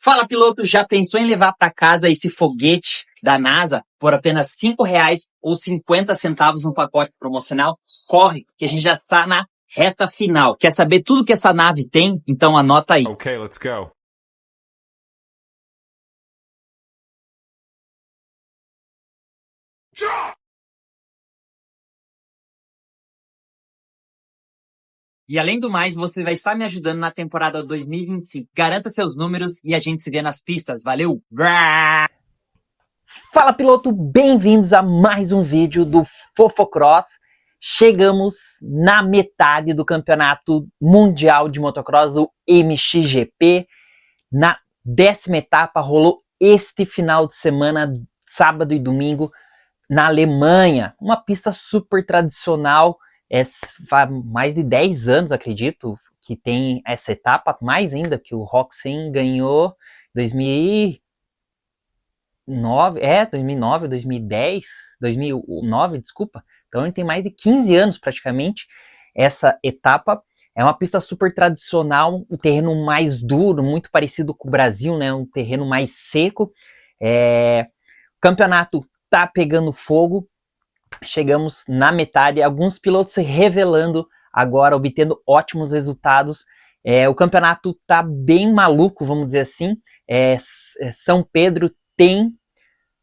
Fala, piloto, já pensou em levar para casa esse foguete da NASA por apenas R$ 5 ou 50 centavos no pacote promocional? Corre, que a gente já está na reta final. Quer saber tudo que essa nave tem? Então anota aí. Okay, let's go. E além do mais, você vai estar me ajudando na temporada 2025. Garanta seus números e a gente se vê nas pistas. Valeu! Fala, piloto, bem-vindos a mais um vídeo do Fofocross. Chegamos na metade do campeonato mundial de motocross, o MXGP. Na 10ª etapa, rolou este final de semana, sábado e domingo, na Alemanha. Uma pista super tradicional, faz mais de 10 anos, acredito, que tem essa etapa, mais ainda, que o Roczen ganhou em 2009, 2010, 2009, desculpa. Então ele tem mais de 15 anos praticamente essa etapa. É uma pista super tradicional, um terreno mais duro, muito parecido com o Brasil, né? Um terreno mais seco. O campeonato tá pegando fogo. Chegamos na metade, alguns pilotos se revelando agora, obtendo ótimos resultados. O campeonato tá bem maluco, vamos dizer assim. São Pedro tem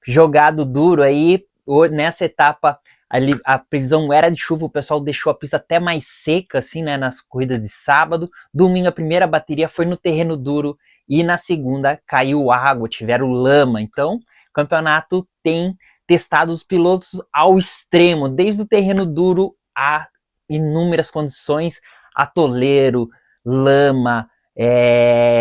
jogado duro aí. Nessa etapa, ali, a previsão era de chuva, o pessoal deixou a pista até mais seca, assim, né, nas corridas de sábado. Domingo, a primeira bateria foi no terreno duro e na segunda caiu água, tiveram lama. Então, o campeonato tem testado os pilotos ao extremo, desde o terreno duro a inúmeras condições, atoleiro, lama,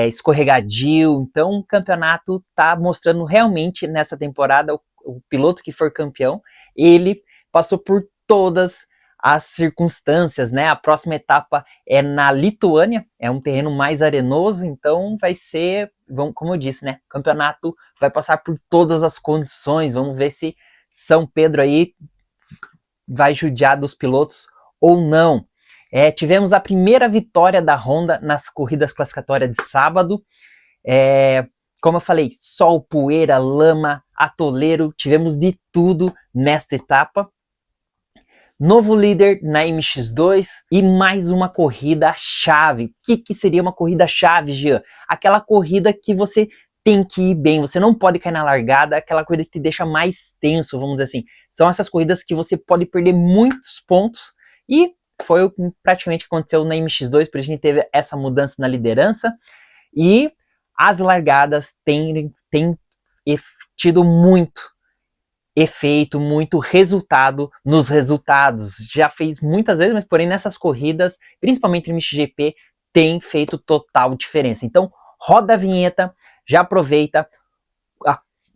escorregadio. Então o campeonato está mostrando realmente nessa temporada o piloto que for campeão, ele passou por todas as circunstâncias, né? A próxima etapa é na Lituânia, é um terreno mais arenoso, então vai ser, como eu disse, né? O campeonato vai passar por todas as condições. Vamos ver se São Pedro aí vai judiar dos pilotos ou não. Tivemos a primeira vitória da Honda nas corridas classificatórias de sábado. Como eu falei, sol, poeira, lama, atoleiro, tivemos de tudo nesta etapa. Novo líder na MX2 e mais uma corrida chave. O que seria uma corrida chave, Jean? Aquela corrida que você tem que ir bem, você não pode cair na largada, aquela corrida que te deixa mais tenso, vamos dizer assim. São essas corridas que você pode perder muitos pontos e foi o que praticamente aconteceu na MX2, por isso a gente teve essa mudança na liderança. E as largadas têm tido muito efeito, muito resultado nos resultados. Já fez muitas vezes, mas porém nessas corridas, principalmente no MXGP, tem feito total diferença. Então, roda a vinheta, já aproveita,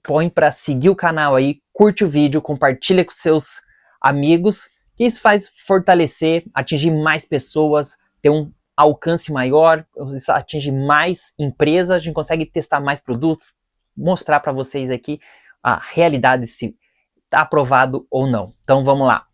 põe para seguir o canal aí, curte o vídeo, compartilha com seus amigos, que isso faz fortalecer, atingir mais pessoas, ter um alcance maior, atingir mais empresas, a gente consegue testar mais produtos, mostrar para vocês aqui a realidade, se está aprovado ou não. Então vamos lá.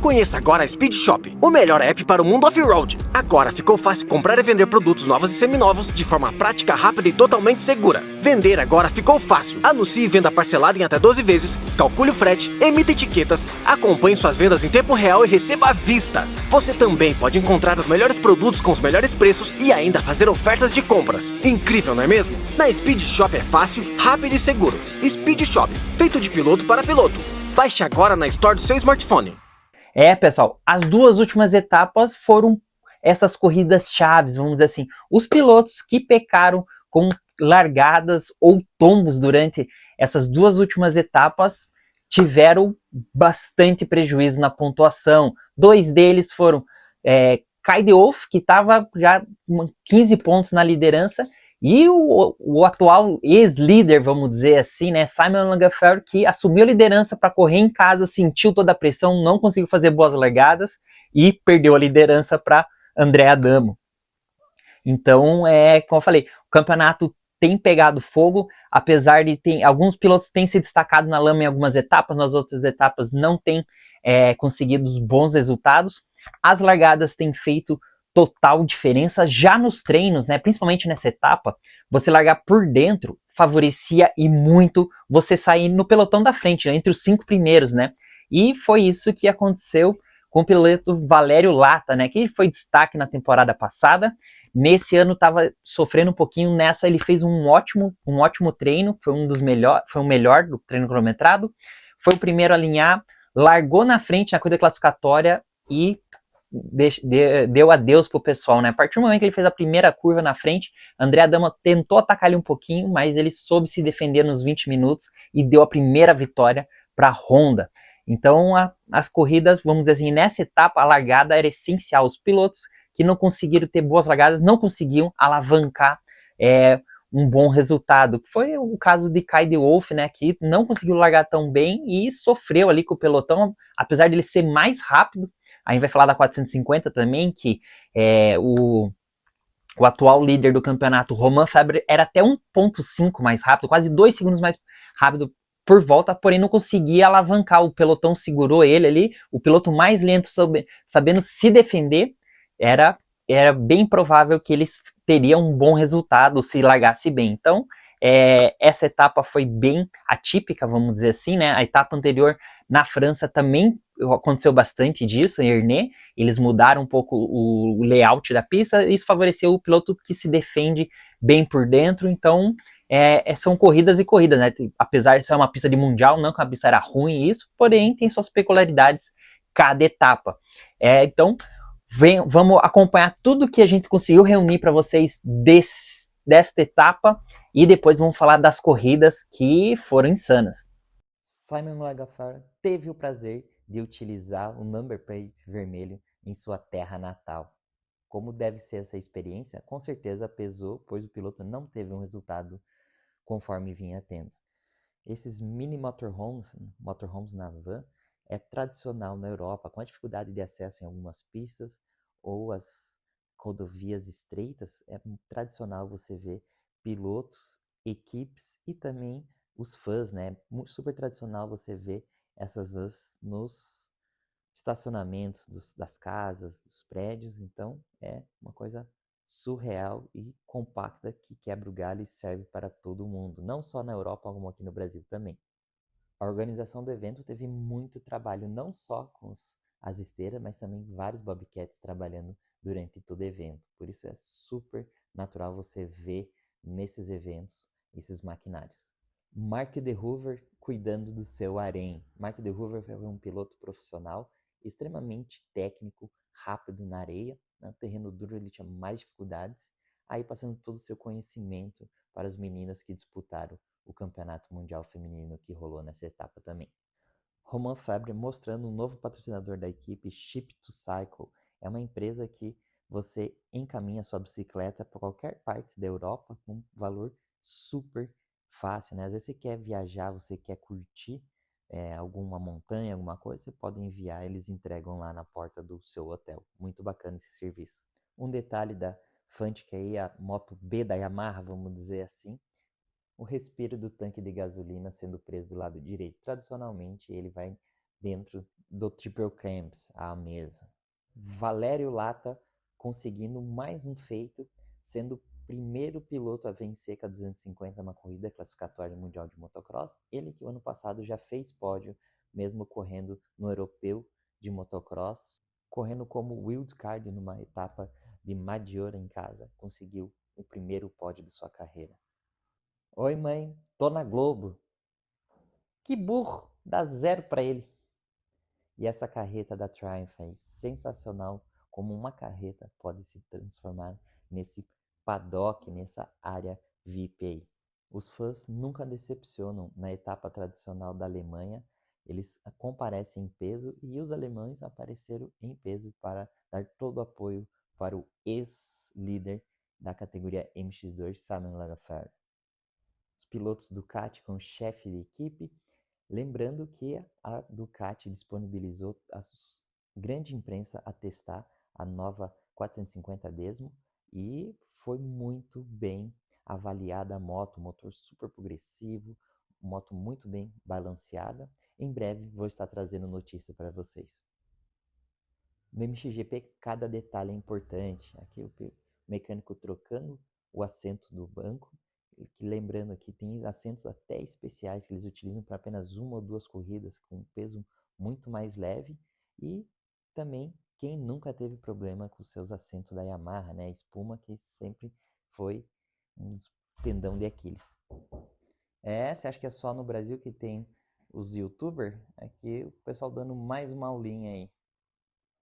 Conheça agora a Speed Shop, o melhor app para o mundo off-road. Agora ficou fácil comprar e vender produtos novos e seminovos de forma prática, rápida e totalmente segura. Vender agora ficou fácil. Anuncie venda parcelada em até 12 vezes, calcule o frete, emita etiquetas, acompanhe suas vendas em tempo real e receba à vista. Você também pode encontrar os melhores produtos com os melhores preços e ainda fazer ofertas de compras. Incrível, não é mesmo? Na Speed Shop é fácil, rápido e seguro. Speed Shop, feito de piloto para piloto. Baixe agora na Store do seu smartphone. Pessoal, as duas últimas etapas foram essas corridas chaves, vamos dizer assim. Os pilotos que pecaram com largadas ou tombos durante essas duas últimas etapas tiveram bastante prejuízo na pontuação. Dois deles foram Kai de Wolf, que estava já 15 pontos na liderança, e o atual ex-líder, vamos dizer assim, né, Simon Langefeld, que assumiu a liderança para correr em casa, sentiu toda a pressão, não conseguiu fazer boas largadas e perdeu a liderança para André Adamo. Então, como eu falei, o campeonato tem pegado fogo, apesar de alguns pilotos têm se destacado na lama em algumas etapas, nas outras etapas não têm conseguido bons resultados. As largadas têm feito total diferença já nos treinos, né? Principalmente nessa etapa, você largar por dentro favorecia e muito você sair no pelotão da frente, né? Entre os 5 primeiros, né? E foi isso que aconteceu com o piloto Valério Lata, né? Que foi destaque na temporada passada. Nesse ano estava sofrendo um pouquinho, nessa ele fez um ótimo treino, foi o melhor do treino cronometrado, foi o primeiro a alinhar, largou na frente na corrida classificatória e deu adeus pro pessoal, né? A partir do momento que ele fez a primeira curva na frente, André Adamo tentou atacar ele um pouquinho, mas ele soube se defender nos 20 minutos e deu a primeira vitória para a Honda. Então, as corridas, vamos dizer assim, nessa etapa, a largada era essencial. Os pilotos que não conseguiram ter boas largadas não conseguiam alavancar um bom resultado. Foi o caso de Kai de Wolf, né, que não conseguiu largar tão bem e sofreu ali com o pelotão, apesar de ele ser mais rápido. A gente vai falar da 450 também, que o atual líder do campeonato, Romain Fabre, era até 1.5 mais rápido, quase 2 segundos mais rápido por volta, porém não conseguia alavancar, o pelotão segurou ele ali, o piloto mais lento sabendo se defender, era bem provável que eles teriam um bom resultado se largasse bem. Então, essa etapa foi bem atípica, vamos dizer assim, né? A etapa anterior na França também aconteceu bastante disso, em Ernée, eles mudaram um pouco o layout da pista, e isso favoreceu o piloto que se defende bem por dentro. Então, são corridas e corridas, né? Apesar de ser uma pista de mundial, não que a pista era ruim isso, porém tem suas peculiaridades cada etapa. Então, vamos acompanhar tudo que a gente conseguiu reunir para vocês desta etapa e depois vamos falar das corridas que foram insanas. Simon Lagafar teve o prazer de utilizar o number plate vermelho em sua terra natal. Como deve ser essa experiência? Com certeza pesou, pois o piloto não teve um resultado conforme vinha tendo. Esses mini motorhomes na van, é tradicional na Europa, com a dificuldade de acesso em algumas pistas ou as rodovias estreitas, é tradicional você ver pilotos, equipes e também os fãs, né? Super tradicional você ver essas vans nos estacionamentos das casas, dos prédios. Então é uma coisa surreal e compacta que quebra o galho e serve para todo mundo, não só na Europa, como aqui no Brasil também. A organização do evento teve muito trabalho, não só com as esteiras, mas também vários bobcats trabalhando durante todo o evento. Por isso é super natural você ver nesses eventos esses maquinários. Mark de Hoover cuidando do seu harém. Mark de Hoover foi um piloto profissional, extremamente técnico, rápido na areia. No terreno duro ele tinha mais dificuldades. Aí passando todo o seu conhecimento para as meninas que disputaram o Campeonato Mundial Feminino que rolou nessa etapa também. Romain Fabre mostrando um novo patrocinador da equipe, Ship2Cycle. É uma empresa que você encaminha sua bicicleta para qualquer parte da Europa com um valor super fácil, né? Às vezes você quer viajar, você quer curtir alguma montanha, alguma coisa, você pode enviar, eles entregam lá na porta do seu hotel. Muito bacana esse serviço. Um detalhe da Fantic aí, a Moto B da Yamaha, vamos dizer assim, o respiro do tanque de gasolina sendo preso do lado direito. Tradicionalmente, ele vai dentro do triple clamps, à mesa. Valério Lata conseguindo mais um feito, sendo o primeiro piloto a vencer com a 250 uma corrida classificatória mundial de motocross. Ele que o ano passado já fez pódio, mesmo correndo no europeu de motocross, correndo como wildcard numa etapa de Maggiore em casa, conseguiu o primeiro pódio de sua carreira. Oi mãe, tô na Globo. Que burro, dá 0 para ele. E essa carreta da Triumph é sensacional, como uma carreta pode se transformar nesse paddock, nessa área VIP aí. Os fãs nunca decepcionam na etapa tradicional da Alemanha, eles comparecem em peso e os alemães apareceram em peso para dar todo o apoio para o ex-líder da categoria MX2, Simon Lagafar. Os pilotos Ducati com o chefe de equipe, lembrando que a Ducati disponibilizou a grande imprensa a testar a nova 450 Desmo e foi muito bem avaliada a moto, motor super progressivo, moto muito bem balanceada. Em breve vou estar trazendo notícia para vocês. No MXGP, cada detalhe é importante. Aqui o mecânico trocando o assento do banco, que lembrando aqui, tem assentos até especiais que eles utilizam para apenas 1 ou 2 corridas, com um peso muito mais leve. E também, quem nunca teve problema com os seus assentos da Yamaha, né? A espuma que sempre foi um tendão de Aquiles. Você acha que é só no Brasil que tem os youtubers? Aqui o pessoal dando mais uma aulinha aí.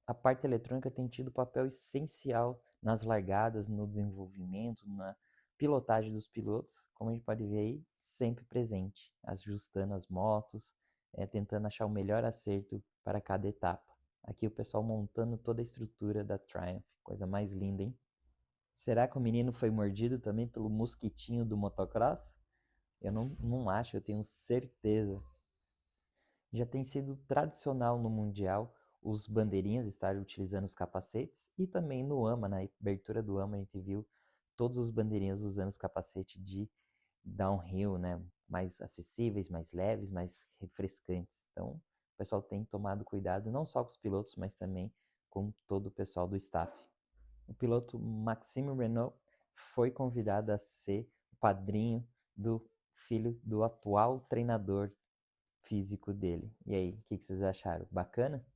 A parte eletrônica tem tido papel essencial nas largadas, no desenvolvimento, na pilotagem dos pilotos, como a gente pode ver aí, sempre presente, ajustando as motos, tentando achar o melhor acerto para cada etapa. Aqui o pessoal montando toda a estrutura da Triumph, coisa mais linda, hein? Será que o menino foi mordido também pelo mosquitinho do motocross? Eu não acho, eu tenho certeza. Já tem sido tradicional no Mundial os bandeirinhas estarem utilizando os capacetes, e também no AMA, na abertura do AMA, a gente viu todos os bandeirinhas usando os capacetes de downhill, né? Mais acessíveis, mais leves, mais refrescantes. Então, o pessoal tem tomado cuidado não só com os pilotos, mas também com todo o pessoal do staff. O piloto Maxime Renault foi convidado a ser o padrinho do filho do atual treinador físico dele. E aí, o que vocês acharam? Bacana?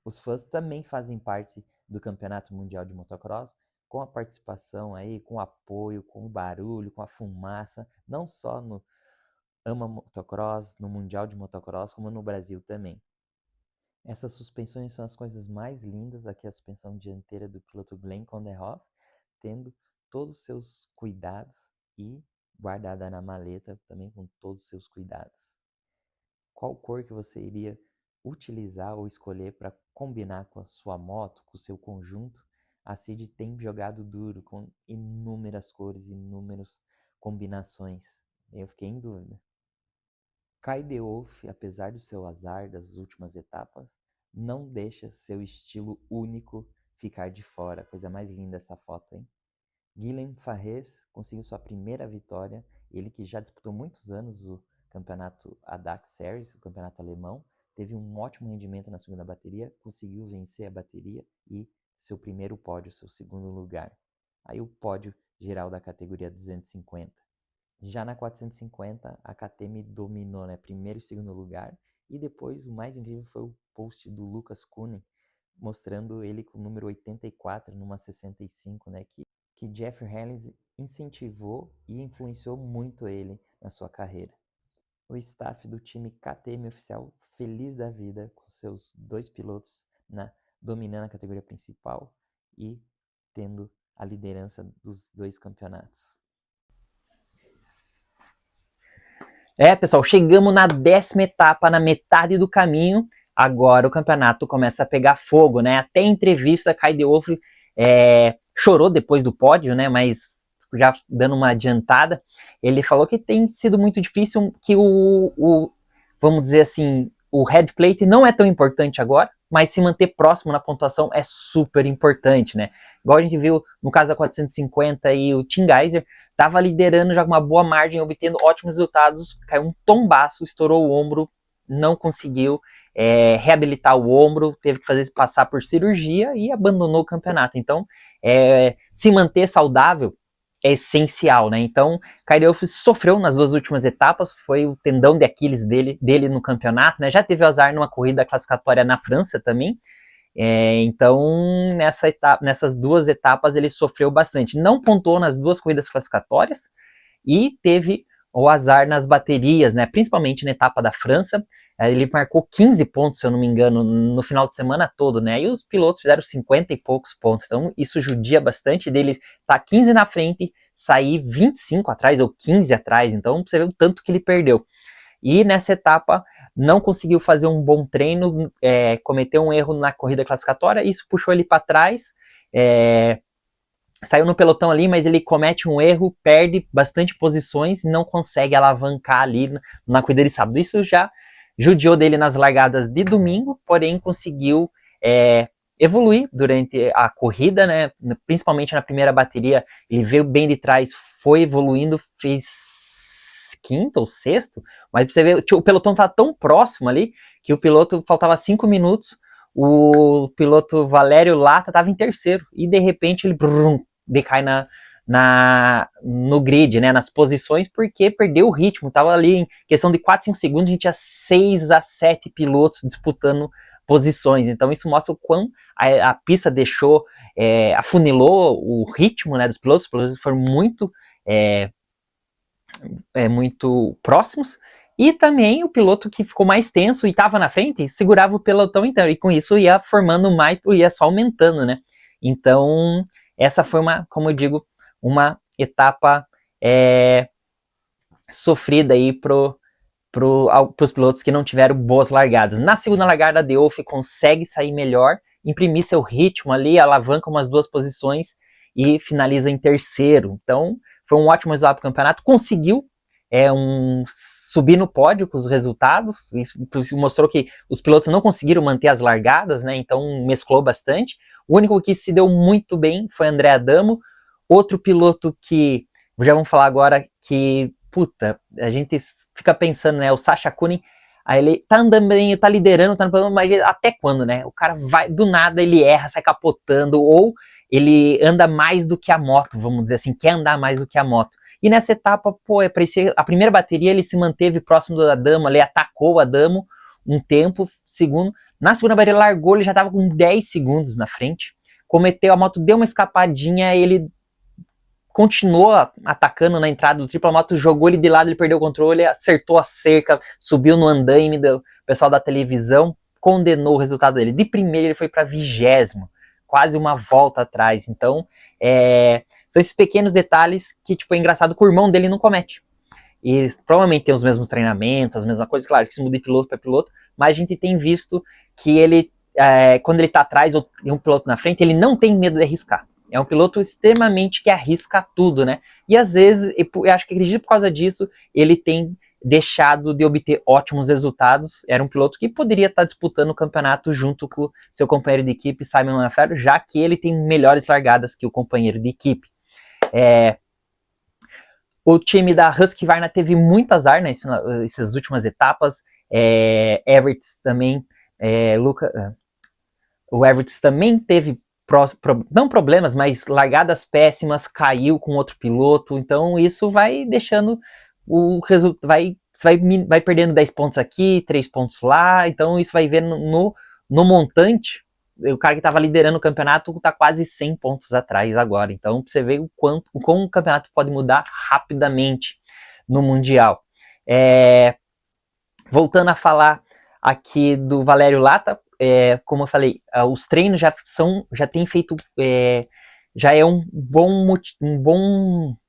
Os fãs também fazem parte do Campeonato Mundial de Motocross, com a participação aí, com o apoio, com o barulho, com a fumaça, não só no AMA Motocross, no Mundial de Motocross, como no Brasil também. Essas suspensões são as coisas mais lindas. Aqui a suspensão dianteira do piloto Glenn Konderhoff, tendo todos os seus cuidados e guardada na maleta também com todos os seus cuidados. Qual cor que você iria utilizar ou escolher para combinar com a sua moto, com o seu conjunto? A Cid tem jogado duro com inúmeras cores, inúmeras combinações. Eu fiquei em dúvida. Kai de Wolf, apesar do seu azar das últimas etapas, não deixa seu estilo único ficar de fora. Coisa mais linda essa foto, hein? Guilhem Farrés conseguiu sua primeira vitória. Ele que já disputou muitos anos o campeonato ADAC Series, o campeonato alemão, teve um ótimo rendimento na segunda bateria, conseguiu vencer a bateria e seu primeiro pódio, seu segundo lugar. Aí o pódio geral da categoria 250. Já na 450, a KTM dominou, né, primeiro e segundo lugar, e depois o mais incrível foi o post do Lucas Kuhnen, mostrando ele com o número 84 numa 65, né, que Jeff Harris incentivou e influenciou muito ele na sua carreira. O staff do time KTM oficial feliz da vida com seus 2 pilotos dominando a categoria principal e tendo a liderança dos 2 campeonatos. Pessoal, chegamos na 10ª etapa, na metade do caminho. Agora o campeonato começa a pegar fogo, né? Até em entrevista, Kai de Wolf chorou depois do pódio, né? Mas já dando uma adiantada, ele falou que tem sido muito difícil, que vamos dizer assim, o head plate não é tão importante agora, mas se manter próximo na pontuação é super importante, né? Igual a gente viu no caso da 450 e o Tim Geiser estava liderando já com uma boa margem, obtendo ótimos resultados, caiu um tombaço, estourou o ombro, não conseguiu reabilitar o ombro, teve que passar por cirurgia e abandonou o campeonato. Então, se manter saudável é essencial, né? Então, Kai de Wolf sofreu nas 2 últimas etapas, foi o tendão de Aquiles dele no campeonato, né? Já teve azar numa corrida classificatória na França também. Então, nessas 2 etapas ele sofreu bastante. Não pontuou nas 2 corridas classificatórias e teve o azar nas baterias, né? Principalmente na etapa da França. Ele marcou 15 pontos, se eu não me engano, no final de semana todo, né? E os pilotos fizeram 50 e poucos pontos. Então, isso judia bastante dele estar 15 na frente, sair 25 atrás ou 15 atrás. Então, você vê o tanto que ele perdeu. E nessa etapa, não conseguiu fazer um bom treino, cometeu um erro na corrida classificatória, isso puxou ele para trás, saiu no pelotão ali, mas ele comete um erro, perde bastante posições e não consegue alavancar ali na corrida de sábado. Isso já judiou dele nas largadas de domingo, porém conseguiu evoluir durante a corrida, né? Principalmente na primeira bateria, ele veio bem de trás, foi evoluindo, fez 5º ou 6º, mas você vê, o pelotão tá tão próximo ali, que o piloto faltava 5 minutos, o piloto Valério Lata estava em terceiro, e de repente ele decai no grid, né, nas posições, porque perdeu o ritmo, estava ali em questão de 4, 5 segundos, a gente tinha 6 a 7 pilotos disputando posições, então isso mostra o quão a pista deixou, afunilou o ritmo, né, dos pilotos, os pilotos foram muito próximos, e também o piloto que ficou mais tenso e estava na frente, segurava o pelotão inteiro, e com isso ia formando mais, ia só aumentando, né, então essa foi como eu digo, uma etapa sofrida aí pros pilotos que não tiveram boas largadas. Na segunda largada, a Wolff consegue sair melhor, imprimir seu ritmo ali, alavanca umas 2 posições e finaliza em terceiro. Então, foi um ótimo resultado para o campeonato. Conseguiu subir no pódio com os resultados. Isso mostrou que os pilotos não conseguiram manter as largadas, né? Então, mesclou bastante. O único que se deu muito bem foi André Adamo. Outro piloto que, já vamos falar agora, que a gente fica pensando, né, o Sasha Kunin, aí ele tá andando bem, tá liderando, tá andando, mas até quando, né? O cara vai, do nada ele erra, sai capotando, ou ele anda mais do que a moto, vamos dizer assim, quer andar mais do que a moto. E nessa etapa, a primeira bateria ele se manteve próximo do Adamo, ele atacou o Adamo um tempo, segundo. Na segunda bateria largou, ele já tava com 10 segundos na frente, a moto deu uma escapadinha, ele continuou atacando na entrada do triplo, a moto jogou ele de lado, ele perdeu o controle, acertou a cerca, subiu no andaime do pessoal da televisão, condenou o resultado dele. De primeiro ele foi para 20º, quase uma volta atrás. Então, são esses pequenos detalhes que, tipo, é engraçado que o irmão dele não comete. E provavelmente tem os mesmos treinamentos, as mesmas coisas, claro que isso muda de piloto para piloto, mas a gente tem visto que ele, quando ele tá atrás ou tem um piloto na frente, ele não tem medo de arriscar. É um piloto extremamente que arrisca tudo, né? E às vezes, eu acho que acredito por causa disso, ele tem deixado de obter ótimos resultados. Era um piloto que poderia estar disputando o campeonato junto com seu companheiro de equipe, Simon Lafferty, já que ele tem melhores largadas que o companheiro de equipe. O time da Husqvarna teve muito azar nessas últimas etapas. Everts também, o Everts também teve não problemas, mas largadas péssimas, caiu com outro piloto, então isso vai deixando o resultado, vai perdendo 10 pontos aqui, 3 pontos lá, então isso vai ver no montante, o cara que estava liderando o campeonato está quase 100 pontos atrás agora, então você vê como o campeonato pode mudar rapidamente no Mundial. Voltando a falar aqui do Valério Lata, como eu falei, os treinos já tem feito, já é um bom,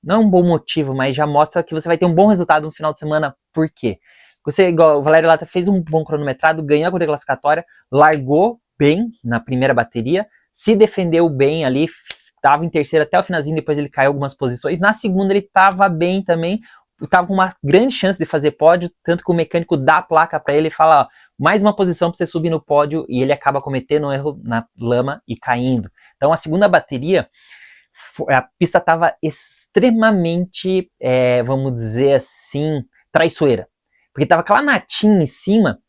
não um bom motivo, mas já mostra que você vai ter um bom resultado no final de semana. Por quê? O Valério Lata fez um bom cronometrado, ganhou a corrida classificatória, largou bem na primeira bateria, se defendeu bem ali, estava em terceiro até o finalzinho, depois ele caiu algumas posições. Na segunda ele estava bem também, estava com uma grande chance de fazer pódio, tanto que o mecânico dá a placa para ele e fala, ó, mais uma posição para você subir no pódio, e ele acaba cometendo um erro na lama e caindo. Então a segunda bateria, a pista estava extremamente, vamos dizer assim, traiçoeira, porque estava aquela natinha em cima,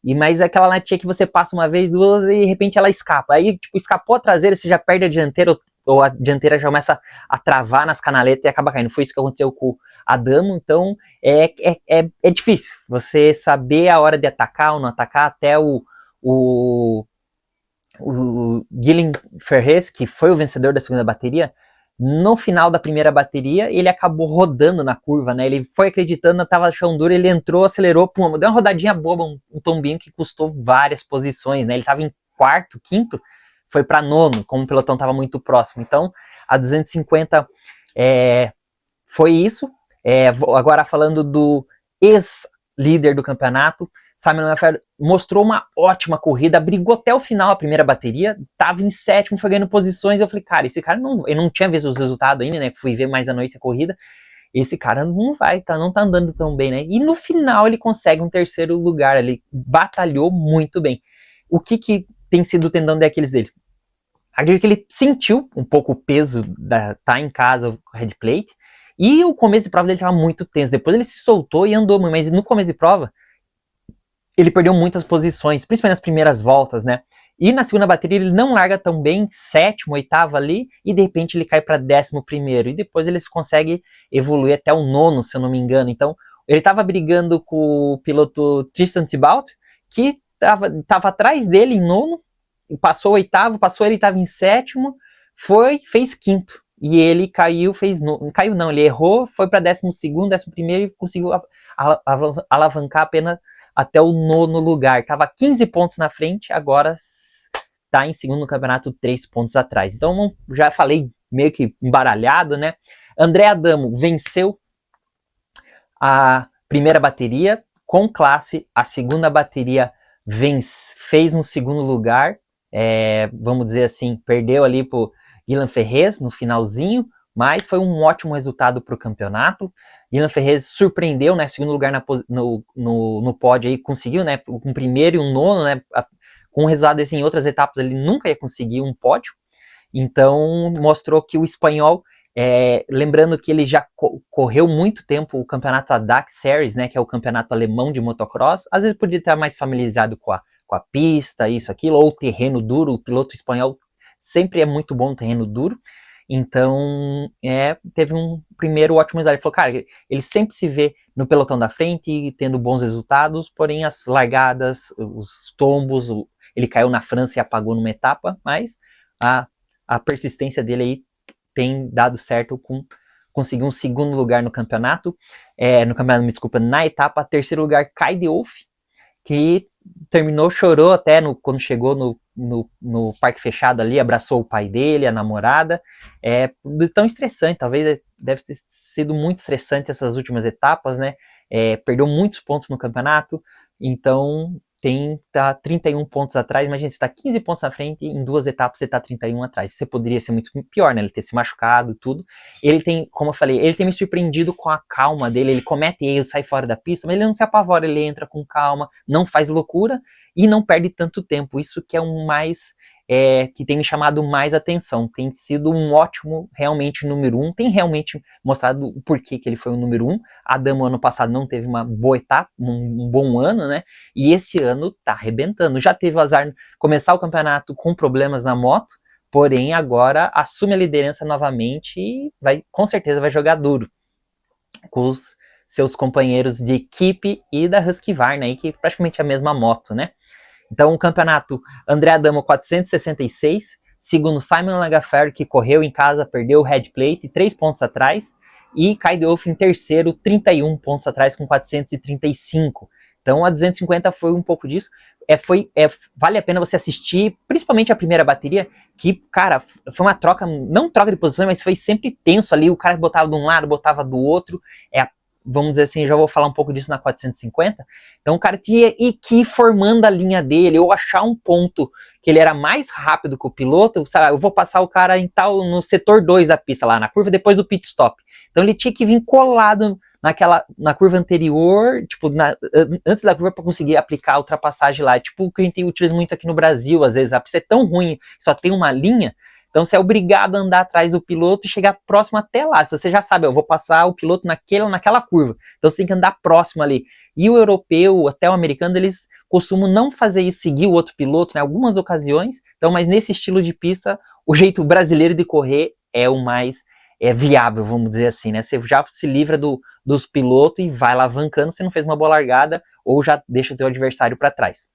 mas aquela natinha que você passa uma vez, duas, e de repente ela escapa. Aí, tipo, escapou a traseira, você já perde a dianteira, ou a dianteira já começa a travar nas canaletas e acaba caindo. Foi isso que aconteceu com o Adamo. Então é difícil você saber a hora de atacar ou não atacar. Até o Guilherme Ferrez, que foi o vencedor da segunda bateria, no final da primeira bateria ele acabou rodando na curva, né? Ele foi acreditando, tava chão duro, ele entrou, acelerou, pum, deu uma rodadinha boba, um tombinho que custou várias posições, né? Ele tava em quarto, quinto, foi para nono, como o pelotão estava muito próximo. Então, a 250 foi isso. Agora falando do ex-líder do campeonato, Simon Lafferty mostrou uma ótima corrida, brigou até o final a primeira bateria, estava em sétimo, foi ganhando posições. Eu falei, cara, esse cara eu não tinha visto os resultados ainda, né? Fui ver mais à noite a corrida. Esse cara não tá andando tão bem, né? E no final ele consegue um terceiro lugar, ele batalhou muito bem. O que tem sido o tendão de Aquiles dele? Acredito que ele sentiu um pouco o peso tá em casa, o head plate, e o começo de prova dele estava muito tenso. Depois ele se soltou e andou, mas no começo de prova ele perdeu muitas posições, principalmente nas primeiras voltas, né? E na segunda bateria ele não larga tão bem, sétimo, oitavo ali, e de repente ele cai para 11º. E depois ele consegue evoluir até o nono, se eu não me engano. Então, ele estava brigando com o piloto Tristan Thibault, que estava atrás dele em nono, passou oitavo, passou ele estava em sétimo, fez quinto. E ele caiu, caiu não, ele errou, foi para 12º, 11º e conseguiu alavancar apenas até o nono lugar. Estava 15 pontos na frente, agora está em segundo no campeonato, 3 pontos atrás. Então, já falei meio que embaralhado, né? André Adamo venceu a primeira bateria com classe, a segunda bateria fez um segundo lugar, vamos dizer assim, perdeu ali pro Guilherme Ferrez no finalzinho, mas foi um ótimo resultado para o campeonato. Guilherme Ferrez surpreendeu, né, segundo lugar no pódio, aí conseguiu, né, um primeiro e um nono, né, com um resultado assim, em outras etapas ele nunca ia conseguir um pódio, então mostrou que o espanhol, lembrando que ele já correu muito tempo o campeonato ADAC Series, né, que é o campeonato alemão de motocross, às vezes podia estar mais familiarizado com a pista, isso, aquilo, ou terreno duro. O piloto espanhol sempre é muito bom no terreno duro, então teve um primeiro ótimo resultado. Ele falou, cara, ele sempre se vê no pelotão da frente, tendo bons resultados, porém as largadas, os tombos, ele caiu na França e apagou numa etapa, mas a persistência dele aí tem dado certo, conseguiu um segundo lugar no campeonato, na etapa. Terceiro lugar, Kai de Wolf, que chorou até quando chegou no parque fechado ali, abraçou o pai dele, a namorada, tão estressante, talvez deve ter sido muito estressante essas últimas etapas, né, perdeu muitos pontos no campeonato, então tá 31 pontos atrás. Imagina, você tá 15 pontos na frente, em 2 etapas você tá 31 atrás, você poderia ser muito pior, né, ele ter se machucado, tudo. Ele tem, como eu falei, ele tem me surpreendido com a calma dele, ele comete erros, sai fora da pista, mas ele não se apavora, ele entra com calma, não faz loucura e não perde tanto tempo. Isso que é que tem me chamado mais atenção, tem sido um ótimo, realmente, número 1, tem realmente mostrado o porquê que ele foi o número 1. Adamo ano passado não teve uma boa etapa, um bom ano, né, e esse ano tá arrebentando. Já teve o azar começar o campeonato com problemas na moto, porém agora assume a liderança novamente e com certeza vai jogar duro com os seus companheiros de equipe e da Husqvarna, aí, que é praticamente a mesma moto, né. Então, o campeonato, André Adamo 466, segundo Simon Lagaferre, que correu em casa, perdeu o head plate, 3 pontos atrás, e Kai de Wolf em terceiro, 31 pontos atrás, com 435. Então, a 250 foi um pouco disso. Vale a pena você assistir, principalmente a primeira bateria, que, cara, foi uma troca, não troca de posições, mas foi sempre tenso ali, o cara botava de um lado, botava do outro, vamos dizer assim, já vou falar um pouco disso na 450, então o cara tinha que ir formando a linha dele, ou achar um ponto que ele era mais rápido que o piloto, sabe, eu vou passar o cara no setor 2 da pista, lá na curva, depois do pit stop. Então ele tinha que vir colado na curva anterior, tipo, antes da curva, para conseguir aplicar a ultrapassagem lá. Tipo o que a gente utiliza muito aqui no Brasil, às vezes a pista é tão ruim, só tem uma linha, então você é obrigado a andar atrás do piloto e chegar próximo até lá. Se você já sabe, eu vou passar o piloto naquela curva, então você tem que andar próximo ali. E o europeu, até o americano, eles costumam não fazer isso, seguir o outro piloto em algumas ocasiões, então, mas nesse estilo de pista, o jeito brasileiro de correr é o mais viável, vamos dizer assim, né? Você já se livra dos pilotos e vai alavancando, você não fez uma boa largada, ou já deixa o seu adversário para trás.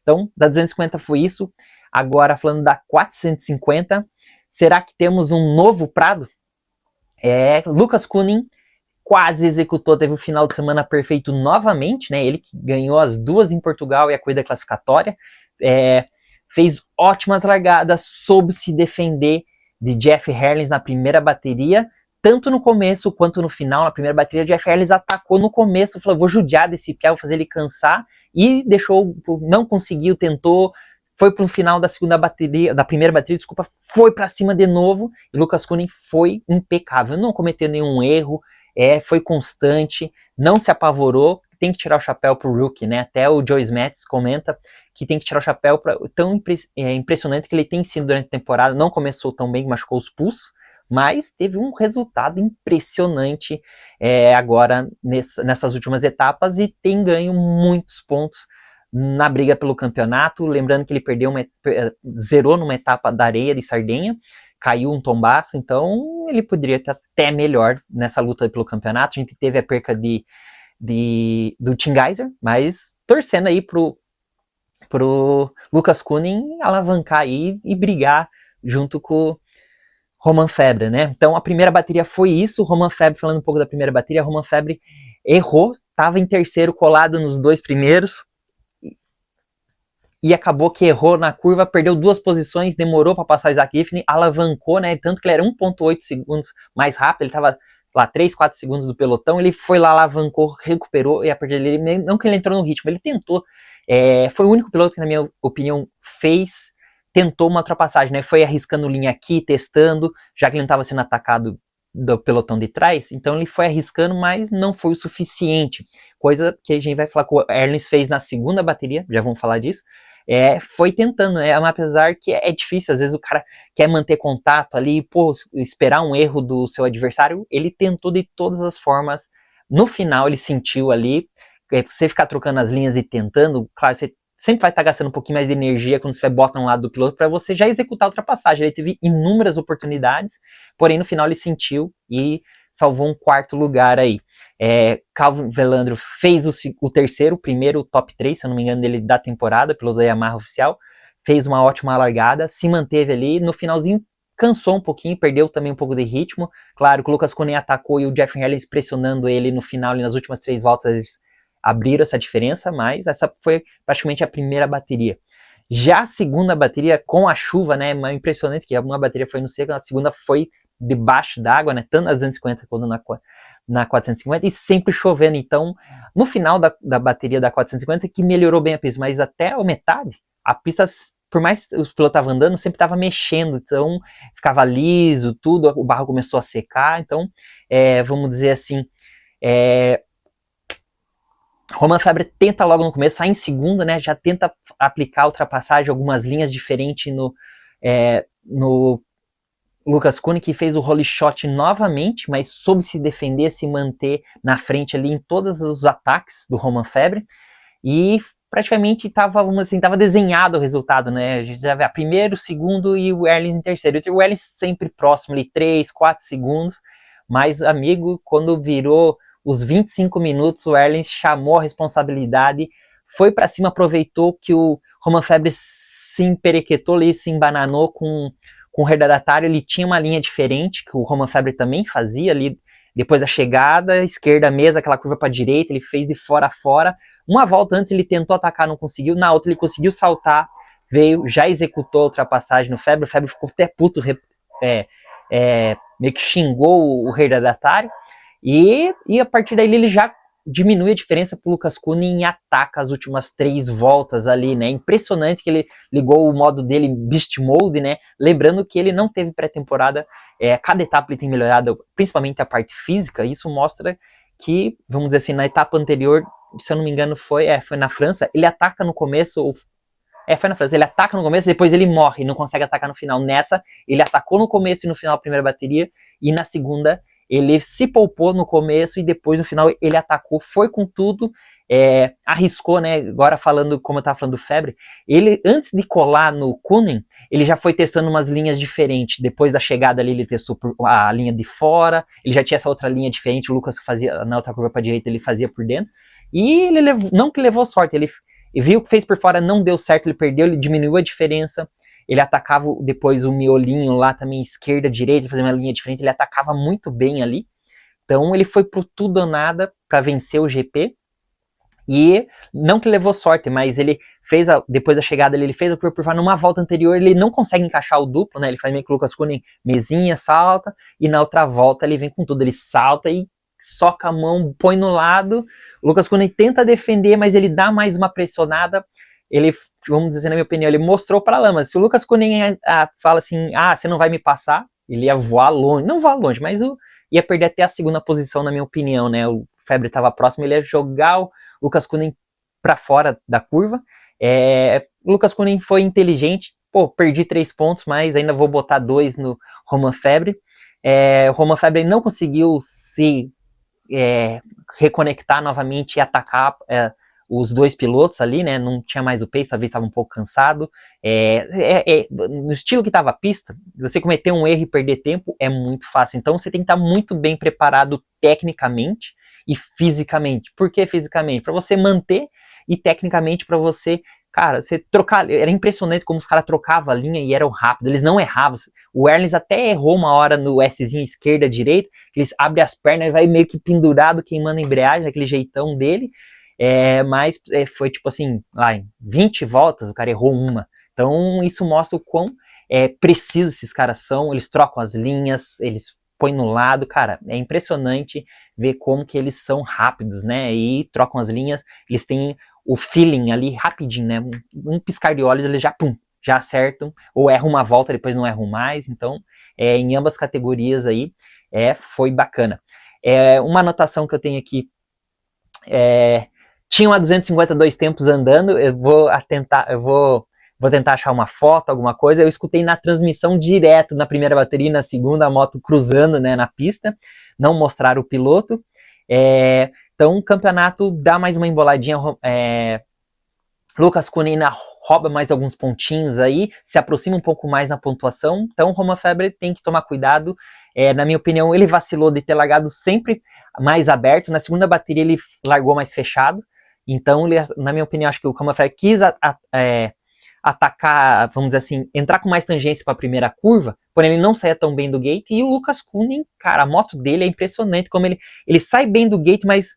Então, da 250 foi isso. Agora, falando da 450, será que temos um novo Prado? Lucas Counin quase executou, teve o final de semana perfeito novamente, né? Ele que ganhou as 2 em Portugal e a corrida classificatória, fez ótimas largadas, soube se defender de Jeff Herlings na primeira bateria, tanto no começo quanto no final. Na primeira bateria, Jeff Herlings atacou no começo, falou, vou judiar desse piá, vou fazer ele cansar, e não conseguiu, tentou, foi pro final da primeira bateria, foi para cima de novo, e Lucas Counin foi impecável, não cometeu nenhum erro, foi constante, não se apavorou. Tem que tirar o chapéu pro rookie, né? Até o Joyce Mattis comenta que tem que tirar o chapéu tão impressionante que ele tem sido durante a temporada. Não começou tão bem, machucou os pulsos, mas teve um resultado impressionante agora nessas últimas etapas, e tem ganho muitos pontos na briga pelo campeonato, lembrando que ele zerou numa etapa da areia de Sardenha, caiu um tombaço, então ele poderia estar até melhor nessa luta pelo campeonato. A gente teve a perca do Tim Geiser, mas torcendo aí pro Lucas Counin alavancar aí e brigar junto com Romain Febvre, né? Então a primeira bateria foi isso. Romain Febvre, falando um pouco da primeira bateria, Romain Febvre errou, estava em terceiro colado nos 2 primeiros e acabou que errou na curva, perdeu 2 posições, demorou para passar Isaac Giffney, alavancou, né? Tanto que ele era 1,8 segundos mais rápido, ele estava lá 3, 4 segundos do pelotão, ele foi lá, alavancou, recuperou, e a partir dele, não que ele entrou no ritmo, ele tentou, foi o único piloto que, na minha opinião, tentou uma ultrapassagem, né? Foi arriscando linha aqui, testando, já que ele não estava sendo atacado do pelotão de trás, então ele foi arriscando, mas não foi o suficiente, coisa que a gente vai falar que o Erlens fez na segunda bateria, já vamos falar disso, foi tentando, né? Apesar que é difícil, às vezes o cara quer manter contato ali, esperar um erro do seu adversário, ele tentou de todas as formas, no final ele sentiu ali, você ficar trocando as linhas e tentando, claro, você sempre vai estar gastando um pouquinho mais de energia quando você bota um lado do piloto para você já executar a ultrapassagem. Ele teve inúmeras oportunidades, porém no final ele sentiu e salvou um 4º lugar aí. Calvin Velandro fez o terceiro, o primeiro top 3, se eu não me engano, dele da temporada, piloto da Yamaha oficial, fez uma ótima largada, se manteve ali, no finalzinho cansou um pouquinho, perdeu também um pouco de ritmo, claro que o Lucas Counin atacou e o Jeffrey Herlings pressionando ele no final, e nas últimas 3 voltas eles abriram essa diferença, mas essa foi praticamente a primeira bateria. Já a segunda bateria, com a chuva, né, é impressionante que uma bateria foi no seco, a segunda foi debaixo d'água, né, tanto na 250 quanto na 450, e sempre chovendo. Então, no final da bateria da 450, que melhorou bem a pista, mas até a metade, a pista, por mais que os pilotos estavam andando, sempre estava mexendo, então ficava liso, tudo, o barro começou a secar, então, vamos dizer assim, Romain Febvre tenta logo no começo, sai em segunda, né, já tenta aplicar a ultrapassagem, algumas linhas diferentes no Lucas Counin, que fez o holy shot novamente, mas soube se defender, se manter na frente ali em todos os ataques do Romain Febvre, e praticamente estava desenhado o resultado, né, a gente já vê primeiro, segundo e o Erlens em terceiro, o Erlens sempre próximo ali, 3, 4 segundos, mas amigo, quando virou os 25 minutos, o Erlens chamou a responsabilidade, foi para cima, aproveitou que o Romain Febvre se emperequetou ali, se embananou com o retardatário, ele tinha uma linha diferente, que o Romain Febvre também fazia ali, depois da chegada, esquerda mesa, aquela curva para direita, ele fez de fora a fora, uma volta antes ele tentou atacar, não conseguiu, na outra ele conseguiu saltar, veio, já executou a ultrapassagem no Febvre, o Febvre ficou até puto, meio que xingou o retardatário, e a partir daí ele já diminui a diferença pro Lucas Counin e ataca as últimas 3 voltas ali, né? Impressionante que ele ligou o modo dele Beast Mode, né? Lembrando que ele não teve pré-temporada, cada etapa ele tem melhorado, principalmente a parte física, e isso mostra que, vamos dizer assim, na etapa anterior, se eu não me engano foi na França, ele ataca no começo, foi na França, ele ataca no começo, depois ele morre, não consegue atacar no final. Nessa, ele atacou no começo e no final a primeira bateria, e na segunda ele se poupou no começo e depois no final ele atacou, foi com tudo, arriscou, né? Agora falando, como eu estava falando do Febvre, ele antes de colar no Counin, ele já foi testando umas linhas diferentes. Depois da chegada ali, ele testou a linha de fora, ele já tinha essa outra linha diferente, o Lucas fazia na outra curva para a direita, ele fazia por dentro. E ele não que levou sorte, ele viu que fez por fora, não deu certo, ele perdeu, ele diminuiu a diferença. Ele atacava depois o miolinho lá também, esquerda, direita, fazia uma linha diferente, ele atacava muito bem ali. Então ele foi pro tudo ou nada para vencer o GP. E não que levou sorte, mas ele fez, depois da chegada ele fez a curva por fora, numa volta anterior ele não consegue encaixar o duplo, né? Ele faz meio que o Lucas Counin, mesinha, salta, e na outra volta ele vem com tudo, ele salta e soca a mão, põe no lado. O Lucas Counin tenta defender, mas ele dá mais uma pressionada. Ele, vamos dizer, na minha opinião, ele mostrou para a lama. Se o Lucas Counin fala assim, você não vai me passar, ele ia voar longe, não voar longe, mas ia perder até a segunda posição, na minha opinião, né? O Febvre estava próximo, ele ia jogar o Lucas Counin para fora da curva. O Lucas Counin foi inteligente, perdi 3 pontos, mas ainda vou botar 2 no Romain Febvre. O Romain Febvre não conseguiu se reconectar novamente e atacar os dois pilotos ali, né? Não tinha mais o pace, talvez estava um pouco cansado. No estilo que estava a pista, você cometer um erro e perder tempo é muito fácil. Então você tem que estar muito bem preparado tecnicamente e fisicamente. Por que fisicamente? Para você manter e tecnicamente para você, cara, você trocar. Era impressionante como os caras trocavam a linha e eram rápidos. Eles não erravam. O Erlens até errou uma hora no Szinho esquerda, direita, que eles abrem as pernas e vai meio que pendurado, queimando a embreagem, aquele jeitão dele. Mas foi tipo assim, lá em 20 voltas o cara errou uma. Então isso mostra o quão precisos esses caras são. Eles trocam as linhas, eles põem no lado. Cara, é impressionante ver como que eles são rápidos, né? E trocam as linhas, eles têm o feeling ali rapidinho, né? Um piscar de olhos eles já acertam, ou erram uma volta, depois não erram mais. Então, em ambas categorias aí, foi bacana. Uma anotação que eu tenho aqui tinham a 252 tempos andando. Eu vou tentar achar uma foto, alguma coisa. Eu escutei na transmissão direto, na primeira bateria e na segunda, a moto cruzando, né, na pista. Não mostraram o piloto. Então o campeonato dá mais uma emboladinha. Lucas Kunina rouba mais alguns pontinhos aí, se aproxima um pouco mais na pontuação. Então o Romain Febvre tem que tomar cuidado. Na minha opinião, ele vacilou de ter largado sempre mais aberto. Na segunda bateria ele largou mais fechado. Então, na minha opinião, acho que o Romain Febvre quis atacar, vamos dizer assim, entrar com mais tangência para a primeira curva, porém ele não saía tão bem do gate. E o Lucas Koenig, cara, a moto dele é impressionante, como ele sai bem do gate, mas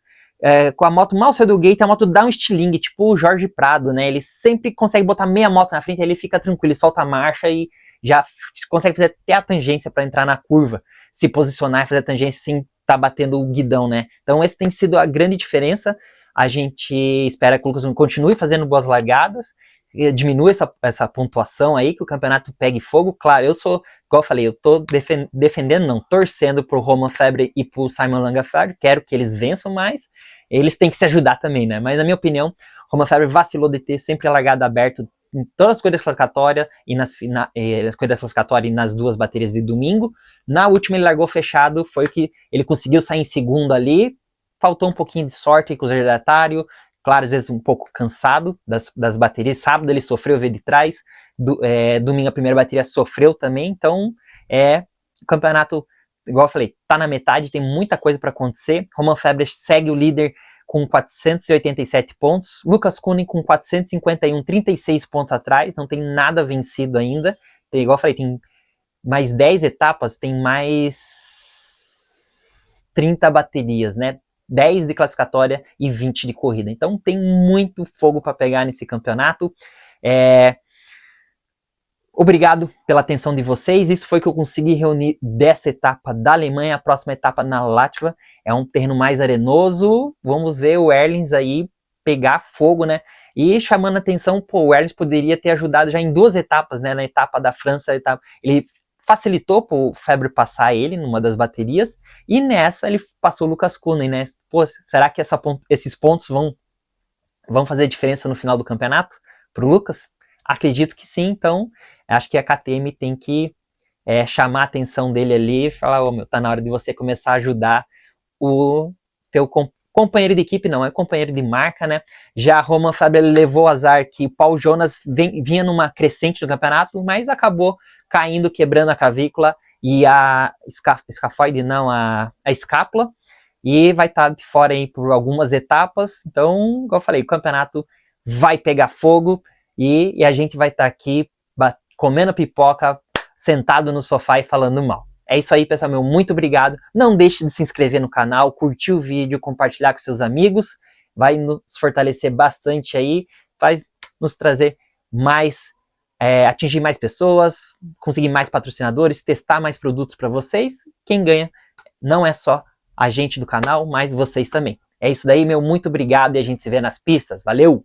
com a moto mal saiu do gate, a moto dá um estilingue, tipo o Jorge Prado, né? Ele sempre consegue botar meia moto na frente, aí ele fica tranquilo, ele solta a marcha e já consegue fazer até a tangência para entrar na curva, se posicionar e fazer a tangência sem tá batendo o guidão, né? Então esse tem sido a grande diferença. A gente espera que o Lucas continue fazendo boas largadas, diminua essa pontuação aí, que o campeonato pegue fogo. Claro, eu sou, igual eu falei, eu tô defendendo, não, torcendo pro Romain Febvre e pro Simon Langefeld, quero que eles vençam, mas eles têm que se ajudar também, né? Mas na minha opinião, Romain Febvre vacilou de ter sempre a largada aberta em todas as corridas classificatórias e nas duas baterias de domingo. Na última ele largou fechado, foi o que ele conseguiu sair em segundo ali. Faltou um pouquinho de sorte com o retardatário, claro, às vezes um pouco cansado das baterias. Sábado ele sofreu, veio de trás, domingo a primeira bateria sofreu também. Então, o campeonato, igual eu falei, tá na metade, tem muita coisa para acontecer. Romain Febvre segue o líder com 487 pontos, Lucas Koenig com 451, 36 pontos atrás, não tem nada vencido ainda. Tem, igual eu falei, tem mais 10 etapas, tem mais 30 baterias, né? 10 de classificatória e 20 de corrida. Então tem muito fogo para pegar nesse campeonato. Obrigado pela atenção de vocês. Isso foi o que eu consegui reunir dessa etapa da Alemanha. A próxima etapa na Látvia é um terreno mais arenoso. Vamos ver o Erlens aí pegar fogo, né? E chamando a atenção, o Erlens poderia ter ajudado já em duas etapas, né? Na etapa da França, ele facilitou para o Febvre passar ele numa das baterias, e nessa ele passou o Lucas Koenig, né? Pô, será que esses pontos vão fazer diferença no final do campeonato pro Lucas? Acredito que sim. Então acho que a KTM tem que chamar a atenção dele ali e falar, tá na hora de você começar a ajudar o teu companheiro de equipe, não, é companheiro de marca, né? Já Romain Febvre levou azar que o Paul Jonas vinha numa crescente do campeonato, mas acabou caindo, quebrando a clavícula e a escápula, e vai estar de fora aí por algumas etapas. Então, igual eu falei, o campeonato vai pegar fogo e a gente vai estar aqui comendo pipoca, sentado no sofá e falando mal. É isso aí, pessoal, muito obrigado. Não deixe de se inscrever no canal, curtir o vídeo, compartilhar com seus amigos. Vai nos fortalecer bastante aí, vai nos trazer mais, atingir mais pessoas, conseguir mais patrocinadores, testar mais produtos para vocês. Quem ganha não é só a gente do canal, mas vocês também. É isso daí, muito obrigado, e a gente se vê nas pistas. Valeu!